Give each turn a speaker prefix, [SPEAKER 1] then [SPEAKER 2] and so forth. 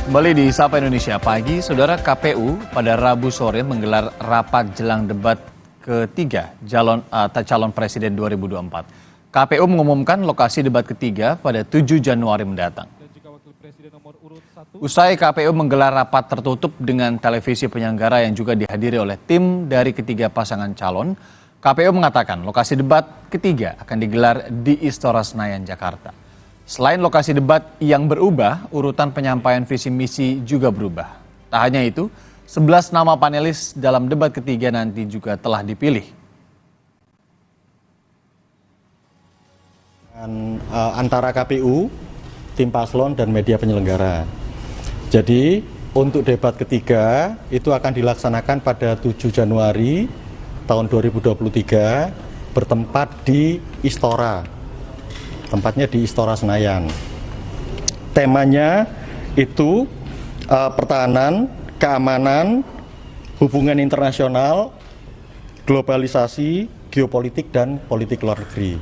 [SPEAKER 1] Kembali di Sapa Indonesia Pagi, Saudara. KPU pada Rabu sore menggelar rapat jelang debat ketiga calon presiden 2024. KPU mengumumkan lokasi debat ketiga pada 7 Januari mendatang. Usai KPU menggelar rapat tertutup dengan televisi penyelenggara yang juga dihadiri oleh tim dari ketiga pasangan calon, KPU mengatakan lokasi debat ketiga akan digelar di Istora Senayan, Jakarta. Selain lokasi debat yang berubah, urutan penyampaian visi misi juga berubah. Tak hanya itu, 11 nama panelis dalam debat ketiga nanti juga telah dipilih.
[SPEAKER 2] Antara KPU, tim paslon, dan media penyelenggara. Jadi untuk debat ketiga itu akan dilaksanakan pada 7 Januari tahun 2023 bertempat di Istora. Tempatnya di Istora Senayan. Temanya itu pertahanan, keamanan, hubungan internasional, globalisasi, geopolitik, dan politik luar negeri.